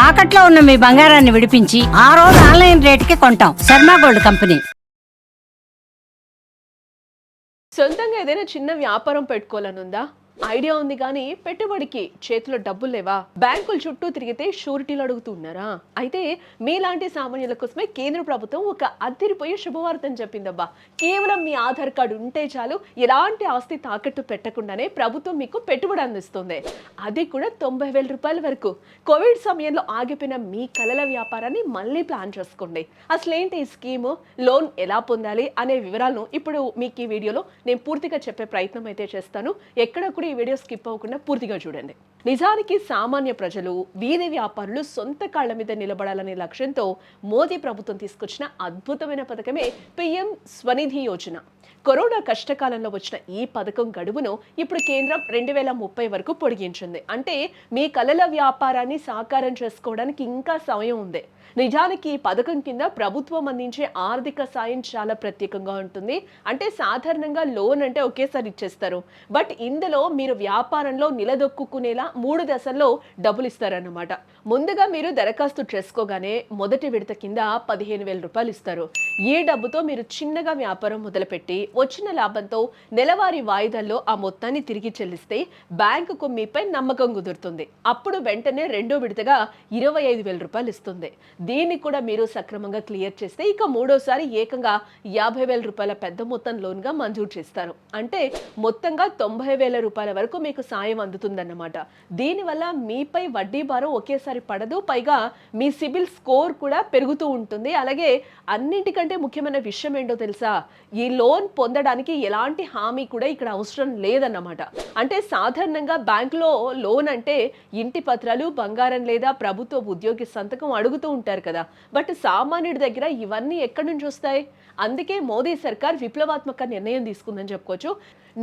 తాకట్లో ఉన్న మీ బంగారాన్ని విడిపించి ఆ రోజు ఆన్లైన్ రేటుకి కొంటాం. Sharma gold company. సొంతంగా ఏదైనా చిన్న వ్యాపారం పెట్టుకోవాలనుందా? ఐడియా ఉంది కానీ పెట్టుబడికి చేతిలో డబ్బులు లేవా? బ్యాంకుల చుట్టూ తిరిగితే షూరిటీలు అడుగుతున్నారా? అయితే మీలాంటి సామాన్యుల కోసమే కేంద్ర ప్రభుత్వం ఒక అదిరిపోయే శుభవార్తను చెప్పిందబ్బా. కేవలం మీ ఆధార్ కార్డు ఉంటే చాలు, ఎలాంటి ఆస్తి తాకట్టు పెట్టకుండానే ప్రభుత్వం మీకు పెట్టుబడి అందిస్తుంది. అది కూడా 90,000 రూపాయల వరకు. కోవిడ్ సమయంలో ఆగిపోయిన మీ కలల వ్యాపారాన్ని మళ్ళీ ప్లాన్ చేసుకోండి. అసలేంటి ఈ స్కీము, లోన్ ఎలా పొందాలి అనే వివరాలను ఇప్పుడు మీకు ఈ వీడియోలో నేను పూర్తిగా చెప్పే ప్రయత్నం అయితే చేస్తాను. ఎక్కడ కూడా ఈ వీడియో స్కిప్ అవ్వకుండా పూర్తిగా చూడండి. నిజానికి సామాన్య ప్రజలు, వీధి వ్యాపారులు సొంత కాళ్ల మీద నిలబడాలనే లక్ష్యంతో మోదీ ప్రభుత్వం తీసుకొచ్చిన అద్భుతమైన పథకమే పిఎం స్వనిధి యోజన. కరోనా కష్టకాలంలో వచ్చిన ఈ పథకం గడువును ఇప్పుడు కేంద్రం 2030 వరకు పొడిగించింది. అంటే మీ కలల వ్యాపారాన్ని సాకారం చేసుకోవడానికి ఇంకా సమయం ఉంది. నిజానికి ఈ పథకం కింద ప్రభుత్వం అందించే ఆర్థిక సాయం చాలా ప్రత్యేకంగా ఉంటుంది. అంటే సాధారణంగా లోన్ అంటే ఒకేసారి ఇచ్చేస్తారు. బట్ ఇందులో మీరు వ్యాపారంలో నిలదొక్కునేలా 3 దశల్లో డబ్బులు ఇస్తారన్నమాట. ముందుగా మీరు దరఖాస్తు చేసుకోగానే మొదటి విడత కింద 15,000 రూపాయలు ఇస్తారు. ఈ డబ్బుతో మీరు చిన్నగా వ్యాపారం మొదలుపెట్టి వచ్చిన లాభంతో నెలవారీ వాయిదాల్లో ఆ మొత్తాన్ని తిరిగి చెల్లిస్తే బ్యాంకుకు మీపై నమ్మకం కుదురుతుంది. అప్పుడు వెంటనే రెండో విడతగా 25,000 రూపాయలు ఇస్తుంది. దీన్ని కూడా మీరు సక్రమంగా క్లియర్ చేస్తే ఇక మూడోసారి ఏకంగా 50,000 రూపాయల పెద్ద మొత్తం లోన్ గా మంజూరు చేస్తారు. అంటే మొత్తంగా 90,000 రూపాయల వరకు మీకు సాయం అందుతుందన్నమాట. దీనివల్ల మీపై వడ్డీ భారం ఒకేసారి పడదు. పైగా మీ సిబిల్ స్కోర్ కూడా పెరుగుతూ ఉంటుంది. అలాగే అన్నింటికంటే ముఖ్యమైన విషయం ఏంటో తెలుసా? ఈ లోన్ పొందడానికి ఎలాంటి హామీ కూడా ఇక్కడ అవసరం లేదన్నమాట. అంటే సాధారణంగా బ్యాంకులో లోన్ అంటే ఇంటి పత్రాలు, బంగారం లేదా ప్రభుత్వ ఉద్యోగి సంతకం అడుగుతూ ఉంటారు కదా. బట్ సామాన్యుడి దగ్గర ఇవన్నీ ఎక్కడి నుంచి వస్తాయి? అందుకే మోదీ సర్కార్ విప్లవాత్మక నిర్ణయం తీసుకుందని చెప్పుకోవచ్చు.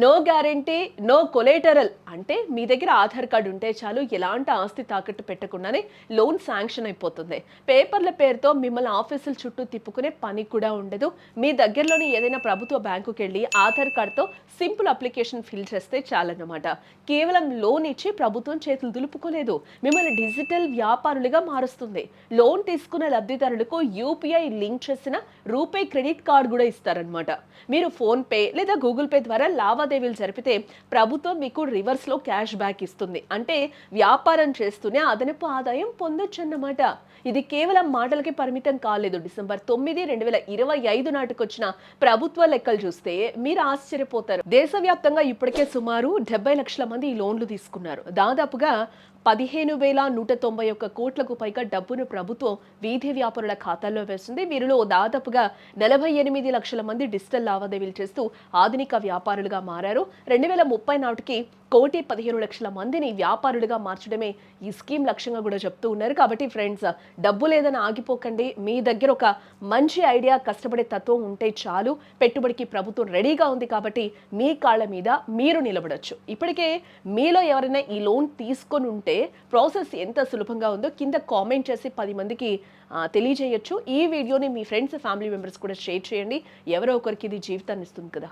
No guarantee, no collateral. అంటే మీ దగ్గర ఆధార్ కార్డు ఉంటే చాలు, ఎలాంటి ఆస్తి తాకట్టు పెట్టకుండానే లోన్ శాంక్షన్ అయిపోతుంది. పేపర్ల పేరుతో మిమ్మల్ని ఆఫీసుల చుట్టూ తిప్పుకునే పని కూడా ఉండదు. మీ దగ్గరలోని ఏదైనా ప్రభుత్వ బ్యాంకుకి వెళ్ళి ఆధార్ కార్డుతో సింపుల్ అప్లికేషన్ ఫిల్ చేస్తే చాలన్నమాట. కేవలం లోన్ ఇచ్చి ప్రభుత్వం చేతులు దులుపుకోలేదు, మిమ్మల్ని డిజిటల్ వ్యాపారులుగా మారుస్తుంది. లోన్ తీసుకున్న లబ్ధిదారులకు యూపీఐ లింక్ చేసిన రూపే క్రెడిట్ కార్డు కూడా ఇస్తారనమాట. మీరు ఫోన్ పే లేదా గూగుల్ పే ద్వారా లావాదేవీలు జరిపితే ప్రభుత్వం మీకు రివర్స్ లో క్యాష్ బ్యాక్ ఇస్తుంది. అంటే వ్యాపారం చేస్తూనే అదనపు ఆదాయం పొందొచ్చు అన్నమాట. ఇది కేవలం మాటలకి పరిమితం కాలేదు. December 9, 2025 నాటికి వచ్చిన ప్రభుత్వ లెక్కలు చూస్తే మీరు ఆశ్చర్యపోతారు. దేశవ్యాప్తంగా ఇప్పటికే సుమారు 70 లక్షల మంది ఈ లోన్లు తీసుకున్నారు. దాదాపుగా 15,191 కోట్లకు పైగా డబ్బును ప్రభుత్వం వీధి వ్యాపారుల ఖాతాల్లో వేస్తుంది. వీరిలో దాదాపుగా 48 లక్షల మంది డిజిటల్ లావాదేవీలు చేస్తూ ఆధునిక వ్యాపారులుగా మారారు. 2030 నాటికి 1,15,00,000 మందిని వ్యాపారులుగా మార్చడమే ఈ స్కీమ్ లక్ష్యంగా కూడా చెప్తూ ఉన్నారు. కాబట్టి ఫ్రెండ్స్, డబ్బు లేదని ఆగిపోకండి. మీ దగ్గర ఒక మంచి ఐడియా, కష్టపడే తత్వం ఉంటే చాలు. పెట్టుబడికి ప్రభుత్వం రెడీగా ఉంది కాబట్టి మీ కాళ్ళ మీద మీరు నిలబడొచ్చు. ఇప్పటికే మీలో ఎవరైనా ఈ లోన్ తీసుకొని ఉంటే ప్రాసెస్ ఎంత సులభంగా ఉందో కింద కామెంట్ చేసి 10 మందికి తెలియజేయొచ్చు. ఈ వీడియోని మీ ఫ్రెండ్స్, ఫ్యామిలీ మెంబర్స్ కూడా షేర్ చేయండి. ఎవరో ఒకరికి ఇది జీవితాన్ని ఇస్తుంది కదా.